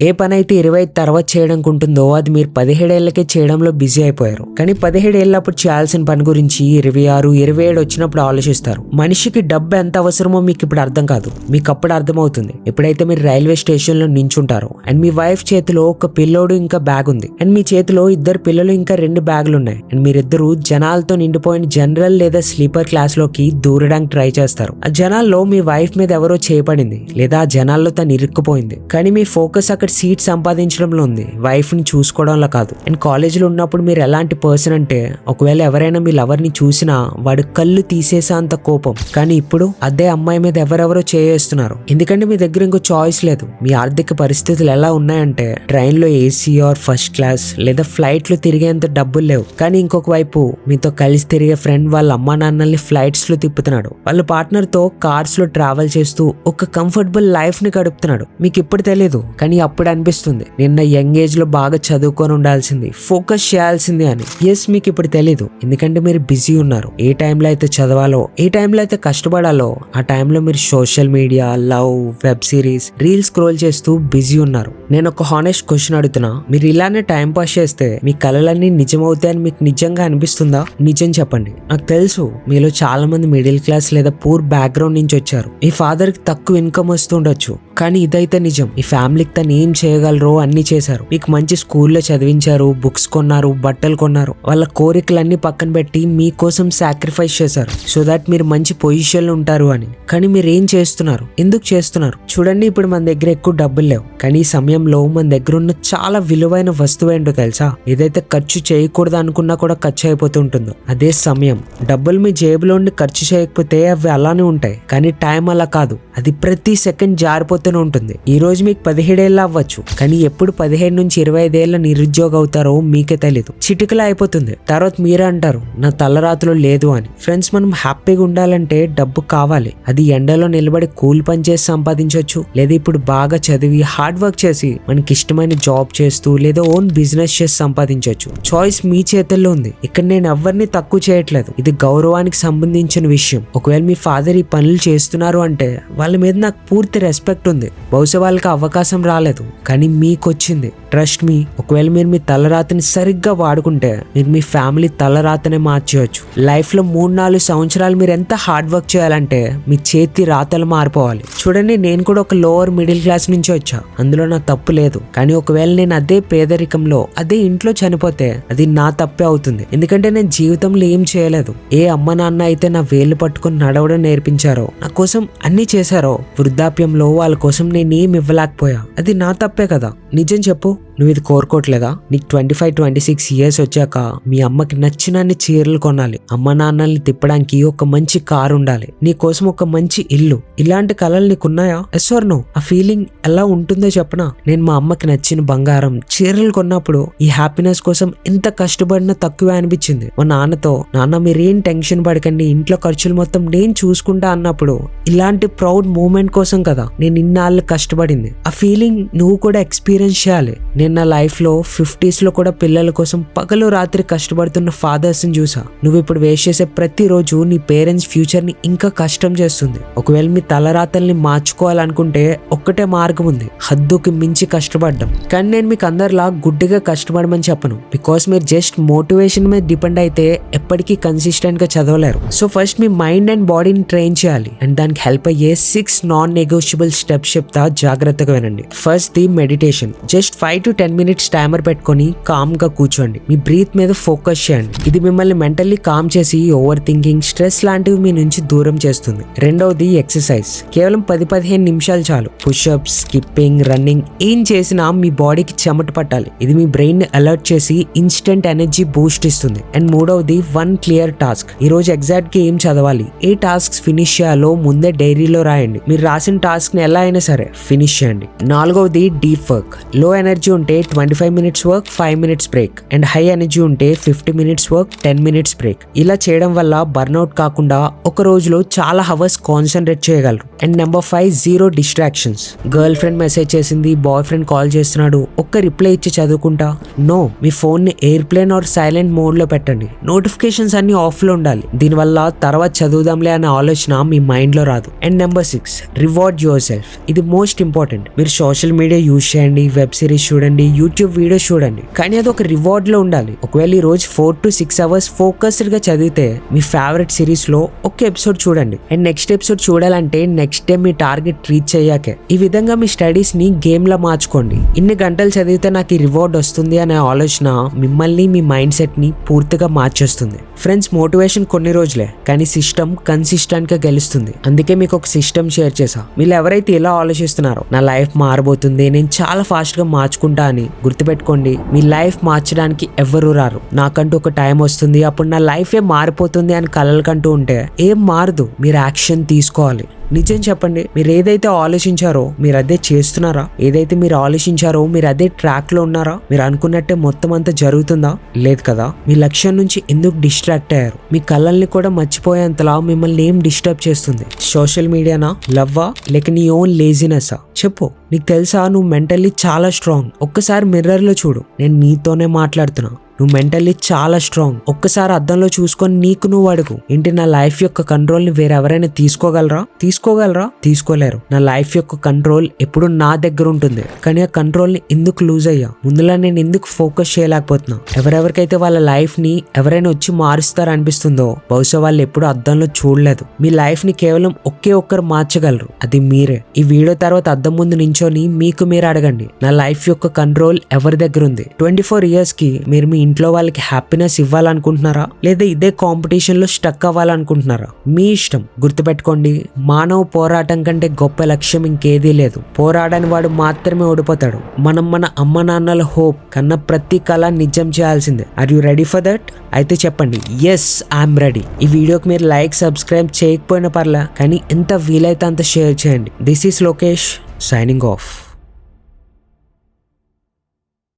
ఏ పని అయితే 25 తర్వాత చేయడానికి ఉంటుందో అది మీరు 17 ఏళ్లకే చేయడంలో బిజీ అయిపోయారు. కానీ 17 ఏళ్ళప్పుడు చేయాల్సిన పని గురించి 26, 27 వచ్చినప్పుడు ఆలోచిస్తారు. మనిషికి డబ్బు ఎంత అవసరమో మీకు ఇప్పుడు అర్థం కాదు, మీకు అప్పుడు అర్థమవుతుంది ఎప్పుడైతే మీరు రైల్వే స్టేషన్ లో నించుంటారో అండ్ మీ వైఫ్ చేతిలో ఒక పిల్లోడు ఇంకా బ్యాగ్ ఉంది అండ్ మీ చేతిలో 2 పిల్లలు ఇంకా 2 బ్యాగులు ఉన్నాయి అండ్ మీరిద్దరు జనాలతో నిండిపోయిన జనరల్ లేదా స్లీపర్ క్లాస్ లోకి దూరడానికి ట్రై చేస్తారు. ఆ జనాల్లో మీ వైఫ్ మీద ఎవరో చేయబడింది లేదా ఆ జనాల్లో తను ఇరుక్కుపోయింది. కానీ మీ ఫోకస్ అక్కడ సీట్ సంపాదించడంలో ఉంది, వైఫ్ ని చూసుకోవడంలో కాదు. అండ్ కాలేజీలో ఉన్నప్పుడు మీరు ఎలాంటి పర్సన్ అంటే ఒకవేళ ఎవరైనా మీ లవర్ ని చూసినా వాడు కళ్ళు తీసేసే అంత కోపం. కానీ ఇప్పుడు అదే అమ్మాయి మీద ఎవరెవరో చేస్తున్నారు. ఎందుకంటే మీ దగ్గర ఇంకో చాయిస్ లేదు. మీ ఆర్థిక పరిస్థితులు ఎలా ఉన్నాయంటే ట్రైన్ లో ఏసీ ఆర్ ఫస్ట్ క్లాస్ లేదా ఫ్లైట్ లో తిరిగేంత డబ్బులు లేవు. కానీ ఇంకొక వైపు మీతో కలిసి తిరిగే ఫ్రెండ్ వాళ్ళ అమ్మా నాన్నల్ని ఫ్లైట్స్ లో తిప్పుతున్నాడు, వాళ్ళ పార్ట్నర్ తో కార్స్ లో ట్రావెల్ చేస్తూ ఒక కంఫర్టబుల్ లైఫ్ ని గడుపుతున్నాడు. మీకు ఇప్పుడు తెలియదు కానీ అప్పుడు అనిపిస్తుంది నిన్న యంగ్ ఏజ్ లో బాగా చదువుకొని ఉండాల్సింది, ఫోకస్ చేయాల్సింది అని. ఎస్, మీకు ఇప్పుడు తెలీదు ఎందుకంటే మీరు బిజీ ఉన్నారు. ఏ టైంలో అయితే చదవాలో, ఏ టైంలో అయితే కష్టపడాలో ఆ టైంలో మీరు social media, love, web series, reels scroll చేస్తూ బిజీ ఉన్నారు. నేను ఒక హానెస్ట్ క్వశ్చన్ అడుగుతున్నా, మీరు ఇలానే టైం పాస్ చేస్తే మీ కలలన్నీ నిజమవుతాయని మీకు నిజంగా అనిపిస్తుందా? నిజం చెప్పండి. నాకు తెలుసు మీలో చాలా మంది మిడిల్ క్లాస్ లేదా పూర్ బ్యాక్గ్రౌండ్ నుంచి వచ్చారు. మీ ఫాదర్ కి తక్కువ ఇన్కమ్ వస్తుండొచ్చు, కానీ ఇదైతే నిజం. ఈ ఫ్యామిలీకి తను ఏం చేయగలరో అన్ని చేశారు. మీకు మంచి స్కూల్లో చదివించారు, బుక్స్ కొన్నారు, బట్టలు కొన్నారు. వాళ్ళ కోరికలన్నీ పక్కన పెట్టి మీకోసం సాక్రిఫైస్ చేశారు సో దాట్ మీరు మంచి పొజిషన్ లో ఉంటారు అని. కానీ మీరు ఏం చేస్తున్నారు? ఎందుకు చేస్తున్నారు? చూడండి, ఇప్పుడు మన దగ్గర ఎక్కువ డబ్బులు లేవు, కానీ ఈ సమయంలో మన దగ్గర ఉన్న చాలా విలువైన వస్తువు ఏంటో తెలుసా? ఏదైతే ఖర్చు చేయకూడదు అనుకున్నా కూడా ఖర్చు అయిపోతుంటుందో అదే సమయం. డబ్బులు మీ జేబులో ఉండి ఖర్చు చేయకపోతే అవి అలానే ఉంటాయి, కానీ టైం అలా కాదు. అది ప్రతి సెకండ్ జారిపోతూనే ఉంటుంది. ఈ రోజు మీకు 17 ఏళ్ళు అవ్వచ్చు, కానీ ఎప్పుడు 15 నుంచి 25 ఏళ్ళ నిరుద్యోగం అవుతారో మీకే తెలీదు. చిటికలా అయిపోతుంది. తర్వాత మీరే అంటారు నా తలరాతులో లేదు అని. ఫ్రెండ్స్, మనం హ్యాపీగా ఉండాలంటే డబ్బు కావాలి. అది ఎండలో నిలబడి కూలి పని చేసి సంపాదించవచ్చు, లేదా ఇప్పుడు బాగా చదివి హార్డ్ వర్క్ చేసి మనకి ఇష్టమైన జాబ్ చేస్తూ లేదా ఓన్ బిజినెస్ చేసి సంపాదించవచ్చు. చాయిస్ మీ చేతుల్లో ఉంది. ఇక్కడ నేను ఎవరిని తక్కువ చేయట్లేదు, ఇది గౌరవానికి సంబంధించిన విషయం. ఒకవేళ మీ ఫాదర్ ఈ పనులు చేస్తున్నారు అంటే వాళ్ళ మీద నాకు పూర్తి రెస్పెక్ట్ ఉంది. బహుశా వాళ్ళకి అవకాశం రాలేదు, కానీ మీకు వచ్చింది. ట్రస్ట్ మీ, ఒకవేళ మీరు మీ తలరాతని సరిగ్గా వాడుకుంటే మీరు మీ ఫ్యామిలీ తలరాతనే మార్చేయచ్చు. లైఫ్ లో 3-4 సంవత్సరాలు మీరు ఎంత హార్డ్ వర్క్ చేయాలంటే మీ చేతి రాతలు మారిపోవాలి. చూడండి, నేను కూడా ఒక లోవర్ మిడిల్ క్లాస్ నుంచి వచ్చా, అందులో నా తప్పు లేదు. కానీ ఒకవేళ నేను అదే పేదరికంలో అదే ఇంట్లో చనిపోతే అది నా తప్పే అవుతుంది. ఎందుకంటే నేను జీవితంలో ఏం చేయలేదు. ఏ అమ్మ నాన్న అయితే నా వేళ్ళు పట్టుకుని నడవడం నేర్పించారో, నా కోసం అన్ని చేశారో, వృద్ధాప్యంలో వాళ్ళ కోసం నేను ఏం ఇవ్వలేకపోయా. అది నా తప్పే కదా. నిజం చెప్పు, నువ్వు ఇది కోరుకోవట్లేదా? నీకు 25-26 ఇయర్స్ వచ్చాక మీ అమ్మకి నచ్చినన్ని చీరలు కొనాలి, అమ్మ నాన్నల్ని తిప్పడానికి ఒక మంచి కారు ఉండాలి, నీ కోసం ఒక మంచి ఇల్లు. ఇలాంటి కలలు నీకున్నాయా? Yes or no? ఆ ఫీలింగ్ ఎలా ఉంటుందో చెప్పనా? నేను మా అమ్మకి నచ్చిన బంగారం, చీరలు కొన్నప్పుడు ఈ హ్యాపీనెస్ కోసం ఎంత కష్టపడినా తక్కువే అనిపించింది. మా నాన్నతో, నాన్న మీరేం టెన్షన్ పడకండి, ఇంట్లో ఖర్చులు మొత్తం నేను చూసుకుంటా అన్నప్పుడు ఇలాంటి ప్రౌడ్ మూమెంట్ కోసం కదా నేను ఇన్నాళ్ళు కష్టపడింది. ఆ ఫీలింగ్ నువ్వు కూడా ఎక్స్పీరియన్స్ చేయాలి. నేను నా లైఫ్ లో 50s లో కూడా పిల్లల కోసం పగలు రాత్రి కష్టపడుతున్న ఫాదర్స్ ని చూసా. నువ్వు ఇప్పుడు వేస్ట్ చేసే ప్రతి రోజు నీ పేరెంట్స్ ఫ్యూచర్ ని ఇంకా కష్టం చేస్తుంది. ఒకవేళ మీ తలరాతల్ని మార్చుకోవాలనుకుంటే ఒక్కటే మార్గం ఉంది, హద్దుకి మించి కష్టపడ్డం. కానీ నేను మీకు అందరిలా గుడ్డిగా కష్టపడమని చెప్పను, బికాస్ మీరు జస్ట్ మోటివేషన్ మీద డిపెండ్ అయితే ఎప్పటికీ కన్సిస్టెంట్ గా చదవలేరు. సో ఫస్ట్ మీ మైండ్ అండ్ బాడీని ట్రైన్ చేయాలి అండ్ దానికి హెల్ప్ అయ్యే 6 నాన్ నెగోషియబుల్ స్టెప్స్ చెప్తా, జాగ్రత్తగా వినండి. First the meditation. Just 5 to 10 minutes timer పెట్టుకొని కామ్ గా కూర్చోండి. మీ బ్రీత్ మీద ఫోకస్ చేయండి. ఇది మిమ్మల్ని మెంటల్లీ కామ్ చేసి ఓవర్ థింకింగ్, స్ట్రెస్ లాంటివి మీ నుంచి దూరం చేస్తుంది. రెండవది ఎక్సర్సైజ్. కేవలం 10-15 నిమిషాలు చాలు. పుషప్స్, స్కిప్పింగ్, రన్నింగ్ ఏం చేసినా మీ బాడీకి చెమట పట్టాలి. ఇది మీ బ్రెయిన్ ని అలర్ట్ చేసి ఇన్స్టెంట్ ఎనర్జీ బూస్ట్ ఇస్తుంది. అండ్ మూడవది వన్ క్లియర్ టాస్క్. ఈ రోజు ఎగ్జాక్ట్ గా ఏం చదవాలి, ఏ టాస్క్ ఫినిష్ చేయాలో ముందే డైరీలో రాయండి. మీరు రాసిన టాస్క్ ని ఎలా అయినా సరే ఫినిష్ చేయండి. నాలుగవది డీప్ వర్క్. లో ఎనర్జీ ఉంటే ఉంటే 25 minutes work 5 minutes break, and high energy ఉంటే 50 మినిట్స్ వర్క్ 10 మినిట్స్ బ్రేక్. ఇలా చేయడం వల్ల బర్న్అవుట్ కాకుండా ఒక రోజులో చాలా హవర్స్ కాన్సన్ట్రేట్ చేయగలరు. And number 5, zero distractions. Girl friend message చేసింది, బాయ్ ఫ్రెండ్ కాల్ చేస్తున్నాడు, ఒక్క రిప్లై ఇచ్చి చదువుకుంటా? నో, మీ ఫోన్ ని ఎయిర్ప్లేన్ ఆర్ సైలెంట్ మోడ్ లో పెట్టండి. నోటిఫికేషన్స్ అన్ని ఆఫ్ లో ఉండాలి. దీనివల్ల తర్వాత చదువుదాంలే అనే ఆలోచన మీ మైండ్ లో రాదు. And number 6, reward your self. ఇది మోస్ట్ ఇంపార్టెంట్. మీరు సోషల్ మీడియా యూజ్ చేయండి, వెబ్ సిరీస్ చూడండి, యూట్యూబ్ వీడియోస్ చూడండి, కానీ అది ఒక రివార్డ్ లో ఉండాలి. ఒకవేళ ఈ రోజు 4 to 6 అవర్స్ ఫోకస్డ్ గా చదివితే మీ ఫేవరెట్ సిరీస్ లో ఒక ఎపిసోడ్ చూడండి. అండ్ నెక్స్ట్ ఎపిసోడ్ చూడాలంటే నెక్స్ట్ డే మీ టార్గెట్ రీచ్ అయ్యాకే. ఈ విధంగా మీ స్టడీస్ ని గేమ్ లా మార్చుకోండి. ఇన్ని గంటలు చదివితే నాకు ఈ రివార్డ్ వస్తుంది అనే ఆలోచన మిమ్మల్ని, మీ మైండ్ సెట్ ని పూర్తిగా మార్చేస్తుంది. ఫ్రెండ్స్, మోటివేషన్ కొన్ని రోజులే, కానీ సిస్టమ్ కన్సిస్టెంట్ గా గెలుస్తుంది. అందుకే మీకు ఒక సిస్టమ్ షేర్ చేసా. మీరు ఎవరైతే ఇలా ఆలోచిస్తున్నారో నా లైఫ్ మారబోతుంది, నేను చాలా ఫాస్ట్ గా మార్చుకుంటా అని, గుర్తుపెట్టుకోండి, మీ లైఫ్ మార్చడానికి ఎవ్వరూ రారు. నాకంటూ ఒక టైం వస్తుంది, అప్పుడు నా లైఫే మారిపోతుంది అని కలలు కంటూ ఉంటే ఏం మారదు. మీరు యాక్షన్ తీసుకోవాలి. నిజం చెప్పండి, మీరు ఏదైతే ఆలోచించారో మీరు అదే చేస్తున్నారా? ఏదైతే మీరు ఆలోచించారో మీరు అదే ట్రాక్ లో ఉన్నారా? మీరు అనుకున్నట్టే మొత్తం అంతా జరుగుతుందా? లేదు కదా. మీ లక్ష్యం నుంచి ఎందుకు డిస్ట్రాక్ట్ అయ్యారు? మీ కళల్ని కూడా మర్చిపోయేంతలా మిమ్మల్ని ఏం డిస్టర్బ్ చేస్తుంది? సోషల్ మీడియానా, లవ్వా, లేక నీ ఓన్ లేజినెస్సా? చెప్పు. నీకు తెలుసా, నువ్వు మెంటల్లీ చాలా స్ట్రాంగ్. ఒక్కసారి మిర్రర్ లో చూడు. నేను నీతోనే మాట్లాడుతున్నా. నువ్వు మెంటల్లీ చాలా స్ట్రాంగ్. ఒక్కసారి అద్దంలో చూసుకొని నీకు నువ్వు అడుగు, ఏంటి నా లైఫ్ యొక్క కంట్రోల్ ని వేరెవరైనా తీసుకోగలరా? తీసుకోలేరు. నా లైఫ్ యొక్క కంట్రోల్ ఎప్పుడు నా దగ్గర ఉంటుంది. కానీ ఆ కంట్రోల్ ని ఎందుకు లూజ్ అయ్యా? ముందులా నేను ఎందుకు ఫోకస్ చేయలేకపోతున్నా? ఎవరెవరికైతే వాళ్ళ లైఫ్ ని ఎవరైనా వచ్చి మారుస్తారు అనిపిస్తుందో బహుశా వాళ్ళు ఎప్పుడు అద్దంలో చూడలేదు. మీ లైఫ్ ని కేవలం ఒకే ఒక్కరు మార్చగలరు, అది మీరే. ఈ వీడియో తర్వాత అద్దం ముందు నించొని మీకు మీరు అడగండి, నా లైఫ్ యొక్క కంట్రోల్ ఎవరి దగ్గర ఉంది? 24 years కి మీరు మీ ఇంట్లో వాళ్ళకి హ్యాపీనెస్ ఇవ్వాలనుకుంటున్నారా, లేదా ఇదే కాంపిటీషన్ లో స్టక్ అవ్వాలనుకుంటున్నారా? మీ ఇష్టం. గుర్తుపెట్టుకోండి, మానవ పోరాటం కంటే గొప్ప లక్ష్యం ఇంకేదీ లేదు. పోరాడని వాడు మాత్రమే ఓడిపోతాడు. మనం మన అమ్మ నాన్నల హోప్ కన్నా ప్రతి కళ నిజం చేయాల్సిందే. Are you ready for that? అయితే చెప్పండి, ఎస్ ఐఎమ్ రెడీ. ఈ వీడియోకి మీరు లైక్, సబ్స్క్రైబ్ చేయకపోయినా పర్లే, కానీ ఎంత వీలైతే అంత షేర్ చేయండి. This is Lokesh, signing off.